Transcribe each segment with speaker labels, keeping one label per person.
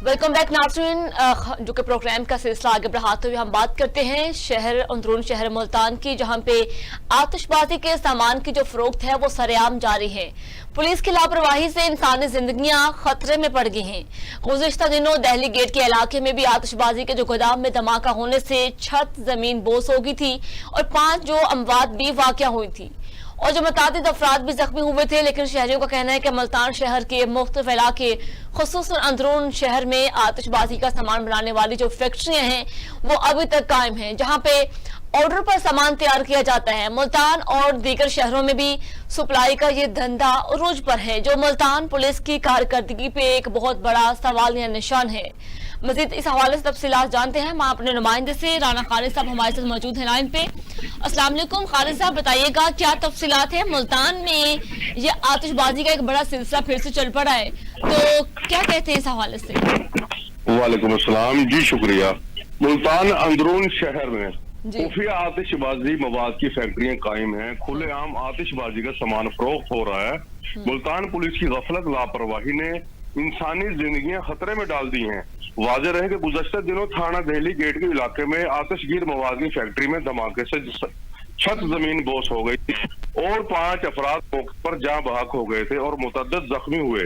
Speaker 1: Welcome back नाज़रीन। जो कि प्रोग्राम का सिलसिला आगे बढ़ाते हुए हम बात करते हैं अंदरून शहर मुल्तान की, जहां पे आतिशबाजी के सामान की जो फरोख्त है वो सरेआम जारी है। पुलिस की लापरवाही से इंसानी जिंदगियां खतरे में पड़ गई हैं। गुज़िश्ता दिनों दहली गेट के इलाके में भी आतिशबाजी के जो गोदाम में धमाका होने से छत जमीन बोस हो गई थी और 5 जो अमवात भी वाक़या हुई थी और जो मुतादिद अफराद भी जख्मी हुए थे। लेकिन शहरियों का कहना है कि मुल्तान शहर के मुख्तलिफ इलाके खुसूसन अंदरून शहर में आतिशबाजी का सामान बनाने वाली जो फैक्ट्रियां हैं वो अभी तक कायम हैं, जहां पे ऑर्डर पर सामान तैयार किया जाता है। मुल्तान और दीगर शहरों में भी सप्लाई का ये धंधा उरूज पर है, जो मुल्तान पुलिस की कारकर्दगी पे एक बहुत बड़ा सवाल या निशान है। मजीद इस हवाले से तफसीलात जानते हैं हम अपने नुमाइंदे से। राना खालिद साहब हमारे साथ मौजूद हैं लाइन पे। अस्सलाम वालेकुम खालिद साहब, बताइएगा क्या तफसीलात है? मुल्तान में ये आतिशबाजी का एक बड़ा सिलसिला फिर से चल पड़ा है, तो क्या कहते हैं इस हवाले से?
Speaker 2: वालेकुम अस्सलाम जी, शुक्रिया। मुल्तान अंदरून शहर में खुफिया आतिशबाजी मवाद की फैक्ट्रियां कायम हैं। खुलेआम आतिशबाजी का सामान फरोख्त हो रहा है। मुल्तान पुलिस की गफलत लापरवाही ने इंसानी जिंदगियां खतरे में डाल दी हैं। वाज़ेह रहे कि गुज़श्ता दिनों थाना दहली गेट के इलाके में आतिशगीर मवाद की फैक्ट्री में धमाके से छत जमीन बोस हो गई थी और 5 अफराद मौके पर जाँ बहक हो गए थे और मुतअद्दिद जख्मी हुए।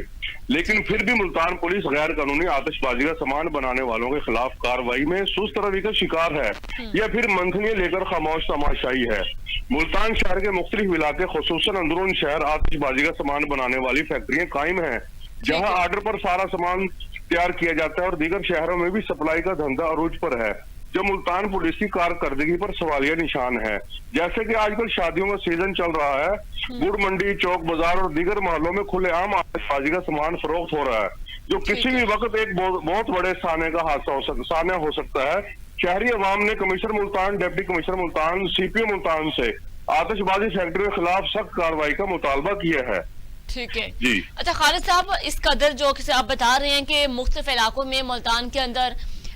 Speaker 2: लेकिन फिर भी मुल्तान पुलिस गैर कानूनी आतिशबाजी का सामान बनाने वालों के खिलाफ कार्रवाई में सुस्त रवि का शिकार है या फिर मंथनियां लेकर खामोश तमाशाई है। मुल्तान शहर के मुख्तलिफ इलाके खुसूसन अंदरून शहर आतिशबाजी का सामान बनाने वाली फैक्ट्रियां कायम हैं, जहां ऑर्डर पर सारा सामान तैयार किया जाता है और दीगर शहरों में भी सप्लाई का धंधा अरूज पर है, जो मुल्तान पुलिस की कारकर्दगी पर सवालिया निशान है। जैसे कि आजकल शादियों का सीजन चल रहा है, गुड़ मंडी, चौक बाजार और दीगर मोहल्लों में खुलेआम आतिशबाजी का सामान फरोख्त हो रहा है, जो किसी भी वक्त एक बहुत बड़े साने का हादसा हो सकता है। शहरी अवाम ने commissioner Multan, deputy commissioner Multan, CPO Multan से आतिशबाजी फैक्ट्री के खिलाफ सख्त कार्रवाई का मुतालबा किया है।
Speaker 1: ठीक है
Speaker 2: जी।
Speaker 1: अच्छा खालिद साहब, इस कदर जो कि आप बता रहे हैं कि मुख्तलिफ इलाकों में मुल्तान के अंदर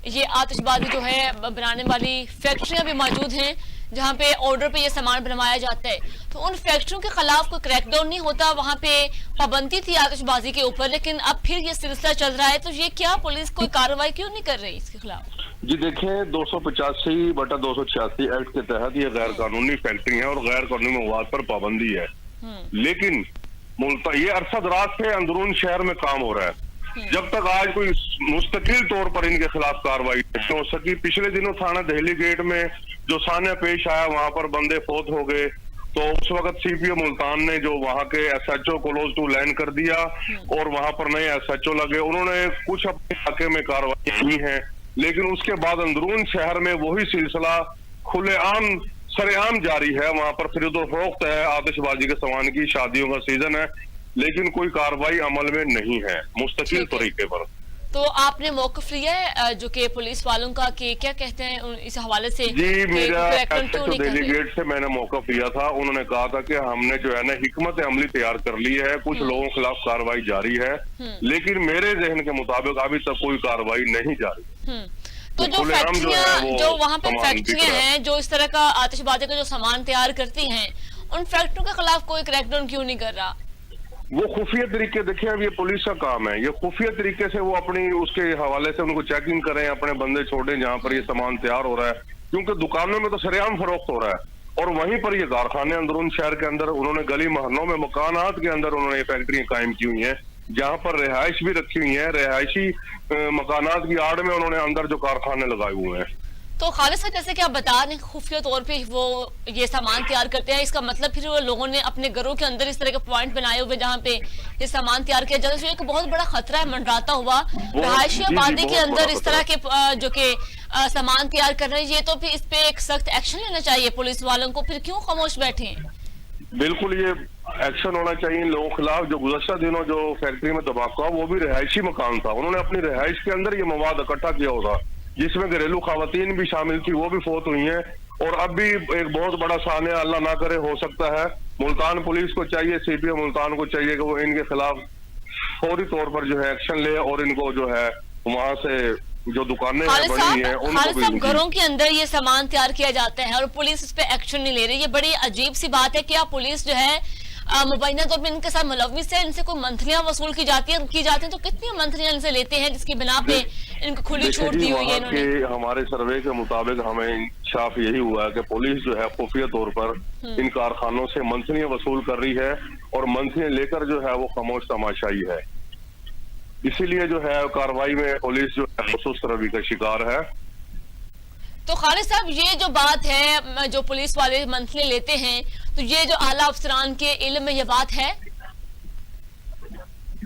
Speaker 1: ये आतिशबाजी जो है बनाने वाली फैक्ट्रियां भी मौजूद हैं, जहां पे ऑर्डर पे ये सामान बनवाया जाता है, तो उन फैक्ट्रियों के खिलाफ कोई क्रैकडाउन नहीं होता? वहां पे पाबंदी थी आतिशबाजी के ऊपर, लेकिन अब फिर ये सिलसिला चल रहा है, तो ये क्या पुलिस कोई कार्रवाई क्यों नहीं कर रही इसके खिलाफ?
Speaker 2: जी देखें, 285/286 एक्ट के तहत ये गैर कानूनी फैक्ट्री है और गैर कानूनी मवाद पर पाबंदी है। लेकिन ये अरसा दराज से अंदरून शहर में काम हो रहा है। जब तक आज कोई मुस्तकिल तौर पर इनके खिलाफ कार्रवाई नहीं हो सकी। पिछले दिनों थाना दहली गेट में जो सान्या पेश आया, वहां पर बंदे फौत हो गए, तो उस वक्त CPO मुल्तान ने जो वहां के SHO क्लोज टू लैंड कर दिया और वहां पर नए SHO लगे। उन्होंने कुछ अपने इलाके में कार्रवाई की है, लेकिन उसके बाद अंदरून शहर में वही सिलसिला खुलेआम सरेआम जारी है। वहां पर खरीदो फरोख्त है आतिशबाजी के सामान की, शादियों का सीजन है, लेकिन कोई कार्रवाई अमल में नहीं है मुस्तकिल तरीके पर।
Speaker 1: तो आपने मौक़िफ़ लिया है जो कि पुलिस वालों का, कि क्या कहते हैं इस हवाले से?
Speaker 2: जी, मेरा दिल्ली गेट से मैंने मौक़िफ़ लिया था। उन्होंने कहा था कि हमने जो है ना हिकमत अमली तैयार कर ली है, कुछ लोगों के खिलाफ कार्रवाई जारी है, लेकिन मेरे जहन के मुताबिक अभी तक कोई कार्रवाई नहीं जारी।
Speaker 1: तो जो फैक्ट्रियां, जो वहाँ पे फैक्ट्रियां हैं जो इस तरह का आतिशबाजी का जो सामान तैयार करती हैं, उन फैक्ट्रियों के खिलाफ कोई क्रैकडाउन क्यों नहीं कर रहा?
Speaker 2: वो खुफिया तरीके, देखिए अब ये पुलिस का काम है, ये खुफिया तरीके से वो अपनी उसके हवाले से उनको चेकिंग करें, अपने बंदे छोड़ें जहाँ पर ये सामान तैयार हो रहा है, क्योंकि दुकानों में तो सरेआम फरोख्त हो रहा है और वहीं पर ये कारखाने अंदरून शहर के अंदर उन्होंने गली मोहल्लों में मकानात के अंदर उन्होंने ये फैक्ट्रियां कायम की हुई हैं, जहाँ पर रिहाइश भी रखी हुई है। रिहायशी मकानात की आड़ में उन्होंने अंदर जो कारखाने लगाए हुए हैं।
Speaker 1: तो खालिद साहब, जैसे कि आप बता रहे हैं खुफिया तौर पे वो ये सामान तैयार करते हैं, इसका मतलब फिर वो लोगों ने अपने घरों के अंदर इस तरह के पॉइंट बनाए हुए जहाँ पे ये सामान तैयार किया जाता है, जो एक बहुत बड़ा खतरा है मंडराता हुआ रहायशी आबादी के अंदर इस तरह के जो कि सामान तैयार कर रहे हैं। ये तो फिर इस पे एक सख्त एक्शन लेना चाहिए पुलिस वालों को, फिर क्यों खामोश बैठे हैं?
Speaker 2: बिल्कुल, ये एक्शन होना चाहिए इन लोगों के खिलाफ। जो गुज़श्ता दिनों जो फैक्ट्री में धमाका, वो भी रिहायशी मकान था, उन्होंने अपनी रिहाइश के अंदर ये मवाद इकट्ठा किया होगा, जिसमें घरेलू खवातीन भी शामिल थी, वो भी फौत हुई हैं और अब भी एक बहुत बड़ा सान्या अल्लाह ना करे हो सकता है। मुल्तान पुलिस को चाहिए, CPO मुल्तान को चाहिए कि वो इनके खिलाफ फौरी तौर पर जो है एक्शन ले और इनको जो है वहां से जो दुकानें बनी हैं उनको भी।
Speaker 1: घरों के अंदर ये सामान तैयार किया जाता है और पुलिस इस पे एक्शन नहीं ले रही, ये बड़ी अजीब सी बात है। क्या पुलिस जो है मुबैना तौर पर इनके साथ मुलविस है, इनसे कोई मंथलियां वसूल की जाती हैं, तो कितनी मंथलियां इनसे लेते हैं जिसकी बिना पे इनको खुली छूट दी हुई है इन्होंने?
Speaker 2: हमारे सर्वे के मुताबिक हमें इंसाफ यही हुआ है कि पुलिस जो है खुफिया तौर पर इन कारखानों से मंथलियां वसूल कर रही है और मंथलियां लेकर जो है वो खामोश तमाशाई है। इसीलिए जो है कार्रवाई में पुलिस जो है सुस्त रवि का शिकार है।
Speaker 1: तो खालिद साहब, ये जो बात है जो पुलिस वाले मंथली लेते हैं, तो ये जो आला अफसरान के इल्म में ये बात है?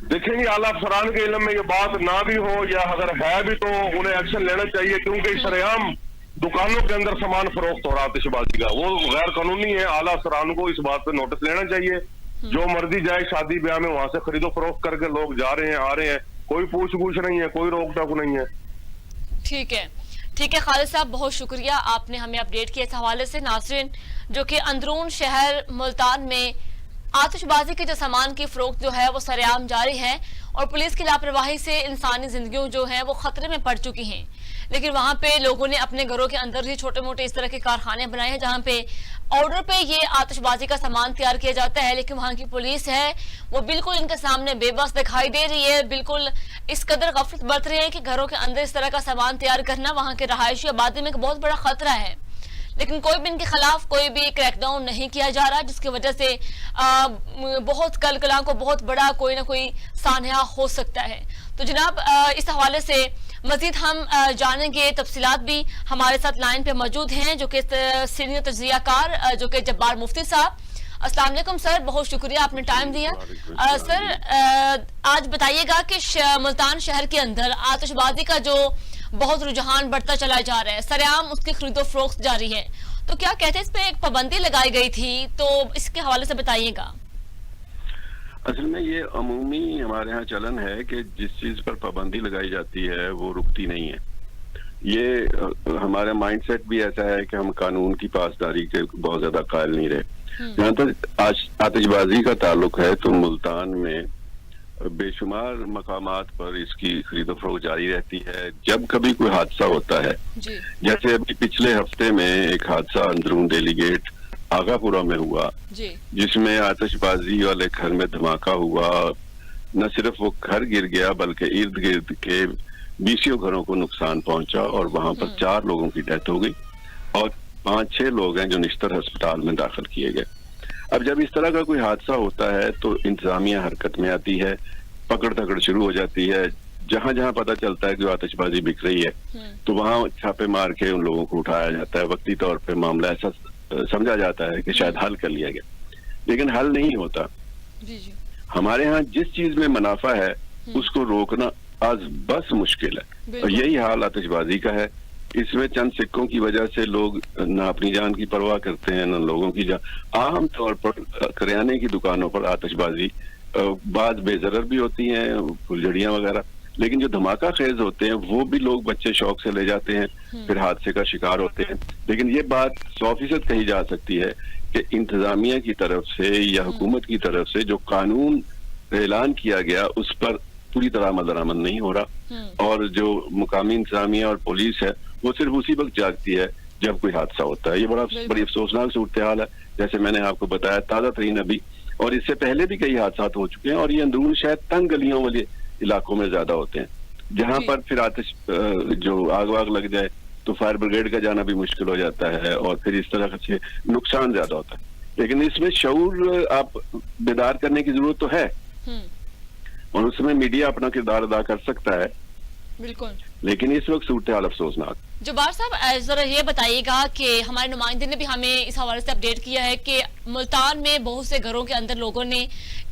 Speaker 2: देखेंगे आला अफसरान के इल्म में ये बात ना भी हो या अगर है भी तो उन्हें एक्शन लेना चाहिए, क्योंकि सरेआम दुकानों के अंदर सामान फरोख्त हो रहा आतिशबाजी का, वो गैर कानूनी है। आला अफसरान को इस बात पे नोटिस लेना चाहिए। जो मर्जी जाए शादी ब्याह में वहां से खरीदो फरोख्त करके लोग जा रहे हैं, आ रहे हैं, कोई पूछ नहीं है, कोई रोक टोक नहीं है।
Speaker 1: ठीक है खालिद साहब, बहुत शुक्रिया, आपने हमें अपडेट किया इस हवाले से। नाज़रीन, जो कि अंदरून शहर मुल्तान में आतिशबाजी के जो सामान की फरोख्त जो है वो सरेआम जारी है और पुलिस की लापरवाही से इंसानी जिंदगियों जो है वो खतरे में पड़ चुकी हैं। लेकिन वहां पे लोगों ने अपने घरों के अंदर ही छोटे मोटे इस तरह के कारखाने बनाए हैं जहां पे ऑर्डर पे ये आतिशबाजी का सामान तैयार किया जाता है, लेकिन वहां की पुलिस है वो बिल्कुल इनके सामने बेबस दिखाई दे रही है, बिल्कुल इस कदर गफलत बरत रही है कि घरों के अंदर इस तरह का सामान तैयार करना वहां के रहायशी आबादी में एक बहुत बड़ा खतरा है। लेकिन कोई भी इनके खिलाफ कोई भी क्रैकडाउन नहीं किया जा रहा, जिसकी वजह से बहुत कल को बहुत बड़ा कोई ना कोई सान्या हो सकता है। तो जनाब, इस हवाले से मजीद हम जानेंगे, तफसीलात भी हमारे साथ लाइन पे मौजूद हैं जो कि सीनियर तज्जियाकार जो कि जब्बार मुफ्ती साहब। अस्सलाम वालेकुम सर, बहुत शुक्रिया आपने टाइम दिया। सर, आज बताइएगा कि मुल्तान शहर के अंदर आतिशबाजी का जो बहुत रुझान बढ़ता चला जा रहा है, सरेआम उसकी खरीदो फरोख्त जारी है, तो क्या कहते हैं इस पे एक पाबंदी लगाई गई थी, तो इसके हवाले से बताइएगा।
Speaker 3: असल में ये अमूमी हमारे यहाँ चलन है कि जिस चीज पर पाबंदी लगाई जाती है वो रुकती नहीं है। ये हमारा माइंडसेट भी ऐसा है कि हम कानून की पासदारी के बहुत ज्यादा कायल नहीं रहे। जहाँ तक आतिशबाजी का ताल्लुक है तो मुल्तान में बेशुमार मकामात पर इसकी खरीदो फरोख्त जारी रहती है। जब कभी कोई हादसा होता है, जैसे अभी पिछले हफ्ते में एक हादसा अंदरून दिल्ली गेट आगापुरा में हुआ जिसमें आतिशबाजी वाले घर में धमाका हुआ, न सिर्फ वो घर गिर गया बल्कि इर्द गिर्द के 20 घरों को नुकसान पहुंचा और वहां पर 4 लोगों की डेथ हो गई और 5-6 लोग हैं जो निश्तर अस्पताल में दाखिल किए गए। अब जब इस तरह का कोई हादसा होता है तो इंतजामिया हरकत में आती है, पकड़ दकड़ शुरू हो जाती है। जहां जहां पता चलता है कि आतिशबाजी बिक रही है तो वहां छापे मार के उन लोगों को उठाया जाता है। वक्ती तौर पे मामला ऐसा समझा जाता है कि शायद हल कर लिया गया, लेकिन हल नहीं होता। हमारे यहाँ जिस चीज में मुनाफा है उसको रोकना आज बस मुश्किल है और यही हाल आतिशबाजी का है। इसमें चंद सिक्कों की वजह से लोग ना अपनी जान की परवाह करते हैं, न लोगों की जान। आम तौर पर करियाने की दुकानों पर आतिशबाजी बाद बेजरर भी होती हैं, फुलझड़ियां वगैरह, लेकिन जो धमाका खेज होते हैं वो भी लोग बच्चे शौक से ले जाते हैं, फिर हादसे का शिकार होते हैं। लेकिन ये बात 100% कही जा सकती है कि इंतजामिया की तरफ से या हुकूमत की तरफ से जो कानून ऐलान किया गया उस पर पूरी तरह अमल नहीं हो रहा और जो मुकामी इंतजामिया और पुलिस है वो सिर्फ उसी वक्त जागती है जब कोई हादसा होता है। ये बड़ी अफसोसनाक सूरत हाल है। जैसे मैंने आपको बताया, ताज़ा तरीन अभी और इससे पहले भी कई हादसा हो चुके हैं और ये अंदरून शहर तंग गलियों वाले इलाकों में ज्यादा होते हैं जहां पर फिर आतिश जो आग वाग लग जाए तो फायर ब्रिगेड का जाना भी मुश्किल हो जाता है और फिर इस तरह से नुकसान ज्यादा होता है। लेकिन इसमें शऊर आप बेदार करने की जरूरत तो है और उसमें मीडिया अपना किरदार अदा कर सकता है,
Speaker 1: बिल्कुल।
Speaker 3: लेकिन इस वक्त सूरत हाल अफसोसनाक।
Speaker 1: जब्बार साहब, जरा ये बताइएगा कि हमारे नुमाइंदे ने भी हमें इस हवाले से अपडेट किया है कि मुल्तान में बहुत से घरों के अंदर लोगों ने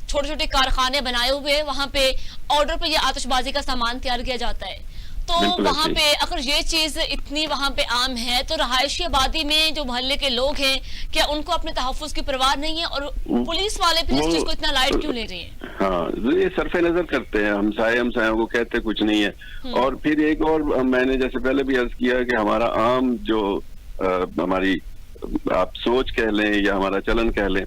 Speaker 1: छोटे छोटे कारखाने बनाए हुए हैं, वहां पे ऑर्डर पे ये आतिशबाजी का सामान तैयार किया जाता है। तो वहां पे अगर ये चीज इतनी वहां पे आम है तो रहायशी आबादी में जो मोहल्ले के लोग हैं क्या उनको अपने तहफ्फुज की परवाह नहीं है और पुलिस वाले फिर इस चीज को इतना लाइट क्यों ले रहे हैं?
Speaker 3: हाँ, ये सरफे नजर करते हैं, हमसायों को कहते कुछ नहीं है। और फिर एक और मैंने जैसे पहले भी अर्ज किया कि हमारा आम जो हमारी आप सोच कह लें या हमारा चलन कह लें,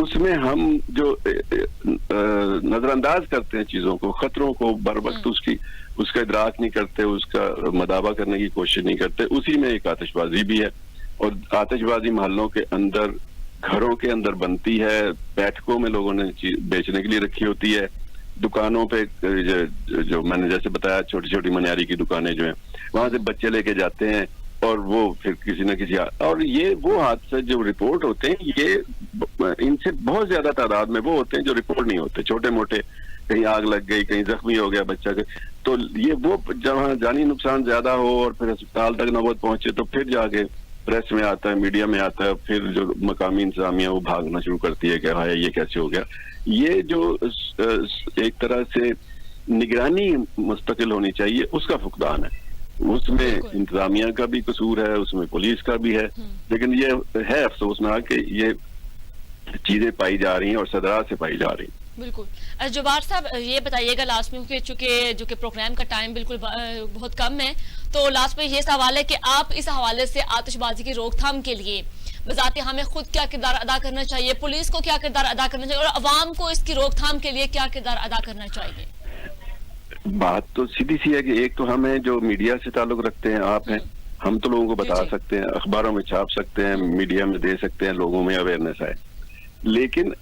Speaker 3: उसमें हम जो नजरअंदाज करते हैं चीजों को, खतरों को बर वक्त उसका इदराक नहीं करते, उसका मदावा करने की कोशिश नहीं करते। उसी में एक आतिशबाजी भी है और आतिशबाजी महलों के अंदर घरों के अंदर बनती है, बैठकों में लोगों ने बेचने के लिए रखी होती है, दुकानों पे जो मैंने जैसे बताया छोटी छोटी मनियारी की दुकानें जो हैं वहां से बच्चे लेके जाते हैं और वो फिर किसी न किसी और ये वो हादसे जो रिपोर्ट होते हैं ये इनसे बहुत ज्यादा तादाद में वो होते हैं जो रिपोर्ट नहीं होते, छोटे मोटे, कहीं आग लग गई, कहीं जख्मी हो गया बच्चा के, तो ये वो जहाँ जानी नुकसान ज्यादा हो और फिर अस्पताल तक नौबत पहुंचे तो फिर जाके प्रेस में आता है, मीडिया में आता है, फिर जो मकामी इंतजामिया वो भागना शुरू करती है कि हाँ ये कैसे हो गया। ये जो एक तरह से निगरानी मुस्तकिल होनी चाहिए उसका फुकदान है, उसमें इंतजामिया का भी कसूर है, उसमें पुलिस का भी है, लेकिन ये है अफसोसनाक कि ये चीजें पाई जा रही हैं और सदरा से पाई जा रही हैं।
Speaker 1: बिल्कुल। जवार साहब ये बताइएगा लास्ट में, क्योंकि चूंकि जो कि प्रोग्राम का टाइम बिल्कुल बहुत कम है, तो लास्ट में ये सवाल है कि आप इस हवाले से आतिशबाजी की रोकथाम के लिए बजाते हमें खुद क्या किरदार अदा करना चाहिए, पुलिस को क्या किरदार अदा करना चाहिए और अवाम को इसकी रोकथाम के लिए क्या किरदार अदा करना चाहिए?
Speaker 3: बात तो सीधी सी है कि एक तो हमें जो मीडिया से ताल्लुक रखते हैं आप हैं, हम तो लोगों को बता सकते हैं, अखबारों में छाप सकते हैं, मीडिया में दे सकते हैं, लोगों में अवेयरनेस आए, लेकिन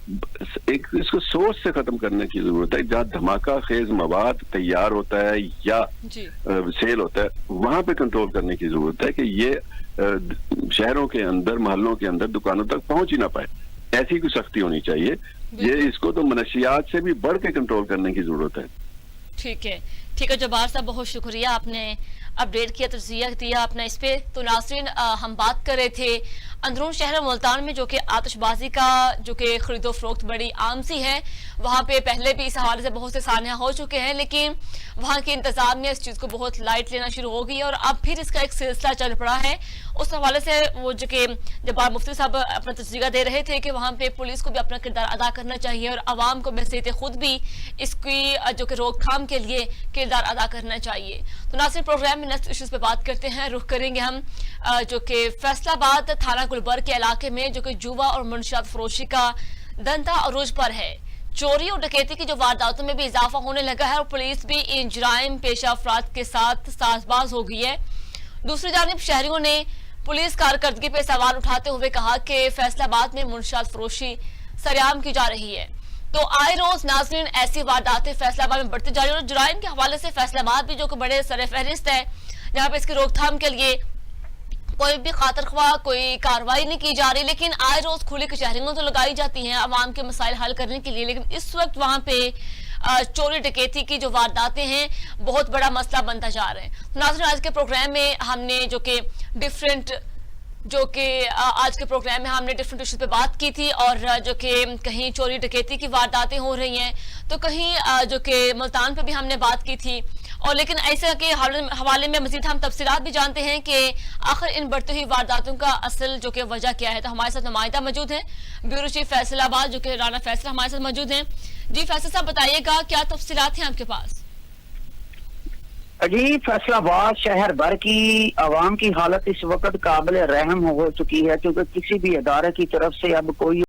Speaker 3: एक इसको सोच से खत्म करने की जरूरत है। जहाँ धमाका खेज मवाद तैयार होता है या सेल होता है वहां पे कंट्रोल करने की जरूरत है कि ये शहरों के अंदर, मोहल्लों के अंदर दुकानों तक पहुंच ही ना पाए, ऐसी कोई सख्ती होनी चाहिए। ये इसको तो मनशियात से भी बढ़ के कंट्रोल करने की जरूरत है।
Speaker 1: ठीक है जब्बार साहब, बहुत शुक्रिया, आपने अपडेट किया, तजज़िया दिया अपना इस पे। तो नाज़रीन हम बात कर रहे थे अंदरून शहर मुल्तान में जो कि आतिशबाजी का जो कि खरीदो फरोख्त बड़ी आम सी है, वहाँ पे पहले भी इस हवाले से बहुत से सानिया हो चुके हैं, लेकिन वहाँ की इंतजामिया इस चीज़ को बहुत लाइट लेना शुरू हो गई है और अब फिर इसका एक सिलसिला चल पड़ा है। उस हवाले से वो जो कि जब मुफ्ती साहब अपना तजज़िया दे रहे थे कि वहाँ पे पुलिस को भी अपना किरदार अदा करना चाहिए और आवाम को बहसीत खुद भी इसकी जो कि रोकथाम के लिए किरदार अदा करना चाहिए। तो नाज़रीन प्रोग्राम में नेक्स्ट इश्यूज पे बात करते हैं, रुख करेंगे हम जो कि फैसलाबाद थाना गुलबर्ग के इलाके में जो कि जुआ और मुनशियात फरोशी का धंधा अरूज पर है। चोरी और डकैती की जो वारदातों में भी इजाफा होने लगा है और पुलिस भी इन जराइम पेशा अफराद के साथ साजबाज हो गई है। दूसरी जानिब शहरियों ने पुलिस कारकर्दगी पे सवाल उठाते हुए कहा कि फैसलाबाद में मुनशियात फरोशी सरेआम की जा रही है। तो आए रोज नाज़रीन ऐसी वारदातें फैसलाबाद में बढ़ती जा रही है और जुराइम के हवाले से फैसलाबाद भी जो कि बड़े सरफहरिस्त है, जहाँ पे इसकी रोकथाम के लिए कोई भी खातरख्वाह कोई कार्रवाई नहीं की जा रही, लेकिन आए रोज खुली कचहरियां तो लगाई जाती हैं अवाम के मसाइल हल करने के लिए, लेकिन इस वक्त वहां पे चोरी डकैती की जो वारदातें हैं बहुत बड़ा मसला बनता जा रहा है। तो नाज़रीन आज के प्रोग्राम में हमने जो कि आज के प्रोग्राम में हमने डिफरेंट इश्यूज पे बात की थी और जो कि कहीं चोरी डकैती की वारदातें हो रही हैं तो कहीं जो कि मुल्तान पे भी हमने बात की थी, और लेकिन ऐसे के हवाले में मजीद हम तफसीलात भी जानते हैं कि आखिर इन बढ़ती हुई वारदातों का असल जो कि वजह क्या है। तो हमारे साथ नुमाइंदा मौजूद हैं, ब्यूरो चीफ फैसलाबाद जो कि राना फैसल हमारे साथ मौजूद हैं। जी फैसल साहब बताइएगा क्या तफसीलात हैं आपके पास?
Speaker 4: जी फैसलाबाद शहर भर की आवाम की हालत इस वक्त काबिल रहम हो चुकी है, क्योंकि किसी भी अदारे की तरफ से अब कोई